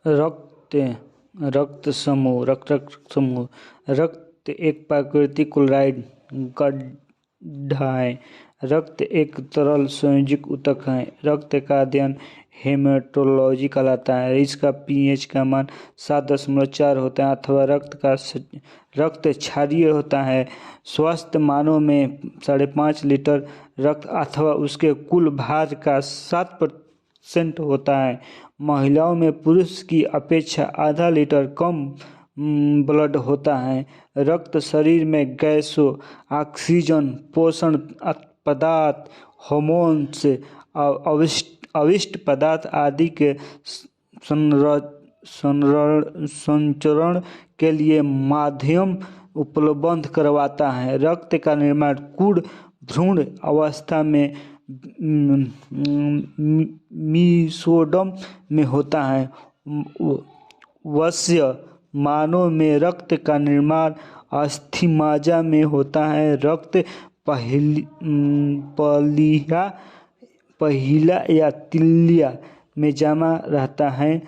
रक्त रक्त समूह रक्त एक प्राकृतिक क्लोराइड गड्ढा है। रक्त एक तरल संयोजक ऊतक है। रक्त का अध्ययन हेमेटोलॉजी कहलाता है। इसका पीएच का मान 7.4 होता है अथवा रक्त क्षारीय होता है। स्वस्थ मानव में 5.5 लीटर रक्त अथवा उसके कुल भार का 7% होता है। महिलाओं में पुरुष की अपेक्षा आधा लीटर कम ब्लड होता है। रक्त शरीर में गैसों, ऑक्सीजन, पोषण पदार्थ, हार्मोन्स, अवशिष्ट पदार्थ आदि के संचरण के लिए माध्यम उपलब्ध करवाता है। रक्त का निर्माण कुड़ भ्रूण अवस्था में मीसोडर्म में होता है। वश्य मानव में रक्त का निर्माण अस्थिमज्जा में होता है। रक्त पहिला या तिल्लिया में जमा रहता है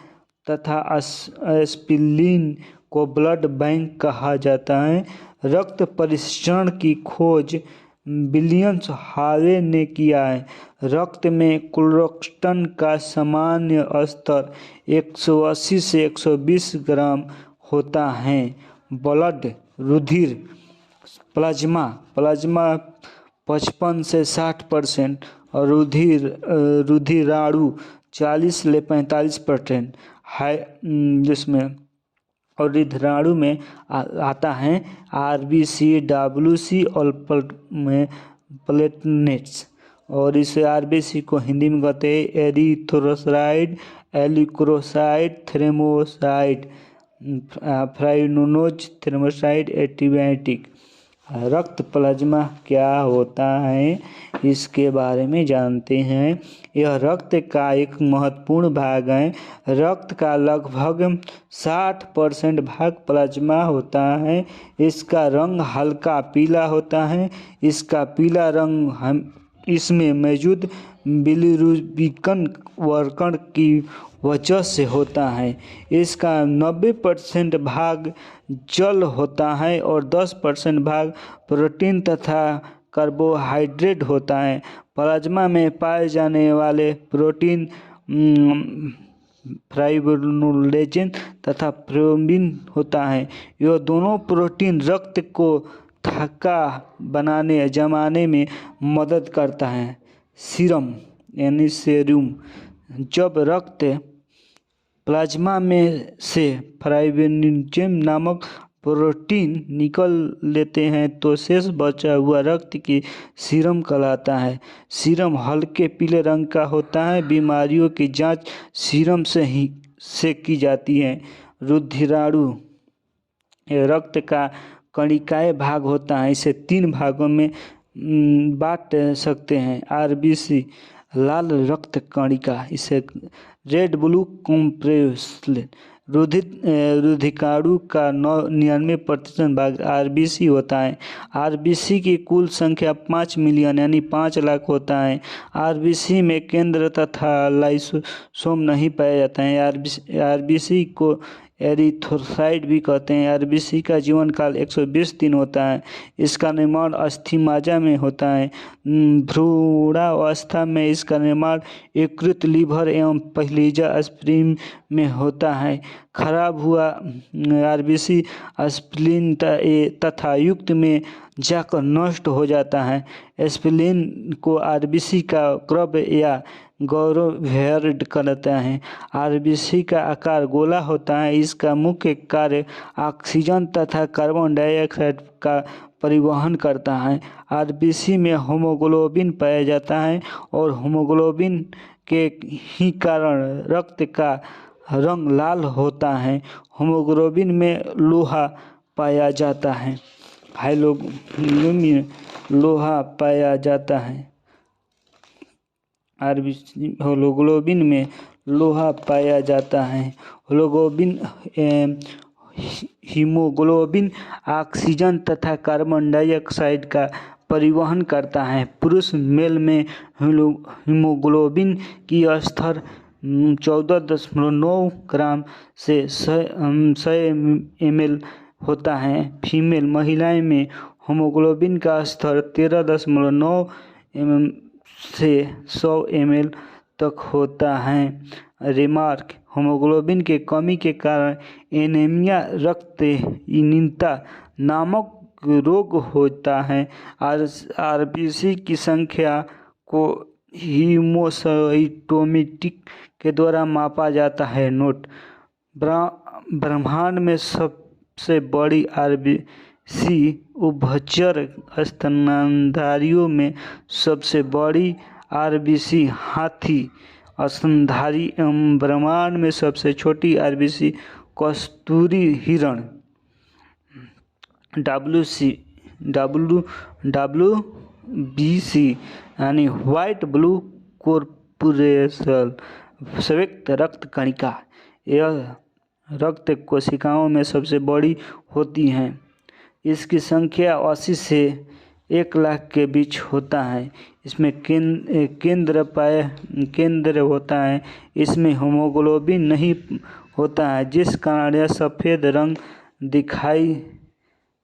तथा स्प्लीन को ब्लड बैंक कहा जाता है। रक्त परिसंचरण की खोज विलियम्स हार्वे ने किया है। रक्त में कोलेस्ट्रॉल का सामान्य स्तर 180 से 120 ग्राम होता है। ब्लड रुधिर प्लाज्मा 55 से 60% और रुधिराणु 40 से 45% है। जिसमें और रुधिराणु में आता है आरबीसी, डब्ल्यूसी और प्लेटलेट्स। और इस आरबीसी को हिंदी में कहते हैं एरिथ्रोसाइट, एलिकोसाइट, थ्रेमोसाइट, फाइब्रिनोज, थ्रेमोसाइट, एंटीबायोटिक। रक्त प्लाज्मा क्या होता है इसके बारे में जानते हैं। यह रक्त का एक महत्वपूर्ण भाग है। रक्त का लगभग 60% भाग प्लाज्मा होता है। इसका रंग हल्का पीला होता है। इसका पीला रंग इसमें मौजूद बिलिरुबिन वर्णक की वजह से होता है। इसका 90% भाग जल होता है और 10% भाग प्रोटीन तथा कार्बोहाइड्रेट होता है। प्लाज्मा में पाए जाने वाले प्रोटीन फाइब्रिनोजेन तथा थ्रोम्बिन होता है। यह दोनों प्रोटीन रक्त को थक्का बनाने जमाने में मदद करता है। सीरम यानी सेरूम जब रक्त प्लाज्मा में से फाइब्रिनोजेन नामक प्रोटीन निकल लेते हैं तो शेष बचा हुआ रक्त की सीरम कहलाता है। सीरम हल्के पीले रंग का होता है। बीमारियों की जांच सीरम से की जाती है। रुधिराणु रक्त का कणिकाय भाग होता है। इसे 3 भागों में बांट सकते हैं। आरबीसी लाल रक्त कणिका, इसे रेड ब्लू कॉम्प्लेक्स। रुधिराणु का 99% भाग आरबीसी होता है। आरबीसी की कुल संख्या 5 मिलियन यानी 5 लाख होता है। आरबीसी में केंद्र तथा लाइसोसोम नहीं पाया जाता है। आरबीसी को एरिथ्रोसाइट भी कहते हैं। आरबीसी का जीवन काल 120 दिन होता है। इसका निर्माण अस्थिमज्जा में होता है। भ्रूणावस्था में इसका निर्माण यकृत, लीवर एवं पहिलजा स्प्लीन में होता है। खराब हुआ आरबीसी स्प्लीन तथा युक्त में जाकर नष्ट हो जाता है। स्प्लीन को आरबीसी का गर्भ या गौरवभेद करता है। आरबीसी का आकार गोला होता है। इसका मुख्य कार्य ऑक्सीजन तथा कार्बन डाइऑक्साइड का परिवहन करता है। आरबीसी में हीमोग्लोबिन पाया जाता है और हीमोग्लोबिन के ही कारण रक्त का रंग लाल होता है। हीमोग्लोबिन में लोहा पाया जाता है। लोहा पाया जाता है। हीमोग्लोबिन में लोहा पाया जाता है। हीमोग्लोबिन ऑक्सीजन तथा कार्बन डाइऑक्साइड का परिवहन करता है। पुरुष मेल में हीमोग्लोबिन की स्तर 14.9 ग्राम से 100 ml होता है। फीमेल महिलाएं में हीमोग्लोबिन का स्तर 13.9 mm से 100 ml तक होता है। रिमार्क: हीमोग्लोबिन के कमी के कारण एनीमिया रक्तहीनता नामक रोग होता है। आरबीसी की संख्या को हीमोसाइटोमेट्रिक के द्वारा मापा जाता है। नोट: ब्रह्मांड में सबसे बड़ी आरबीसी उभयचर स्तनधारियों में सबसे बड़ी आरबीसी हाथी स्तनधारी एवं ब्रह्मांड में सबसे छोटी आरबीसी कस्तूरी हिरण WBC यानी व्हाइट ब्लू कॉर्पुलेशन संयुक्त रक्त कणिका। यह रक्त कोशिकाओं में सबसे बड़ी होती हैं। इसकी संख्या 80 से 1 लाख के बीच होता है। इसमें केंद्र होता है। इसमें हीमोग्लोबिन नहीं होता है, जिस कारण यह सफ़ेद रंग दिखाई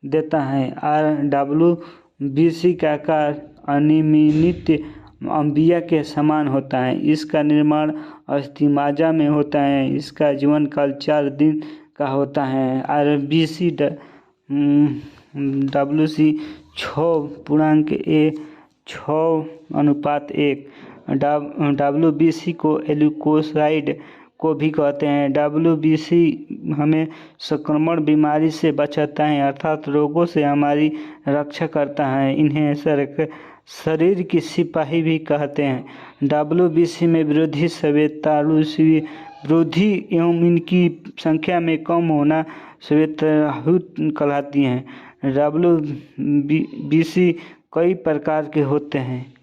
देता है। WBC का आकार अनियमित अम्बिया के समान होता है। इसका निर्माण अस्थिमज्जा में होता है। इसका जीवन काल 4 दिन का होता है। आरबीसी WC 6:1 WBC को एल्यूकोसाइड को भी कहते हैं। WBC हमें संक्रमण बीमारी से बचाता है, अर्थात रोगों से हमारी रक्षा करता है। इन्हें शरीर की सिपाही भी कहते हैं। WBC में वृद्धि श्वेताणुशील वृद्धि एवं इनकी संख्या में कम होना श्वेताणु कहलाती हैं। WBC कई प्रकार के होते हैं।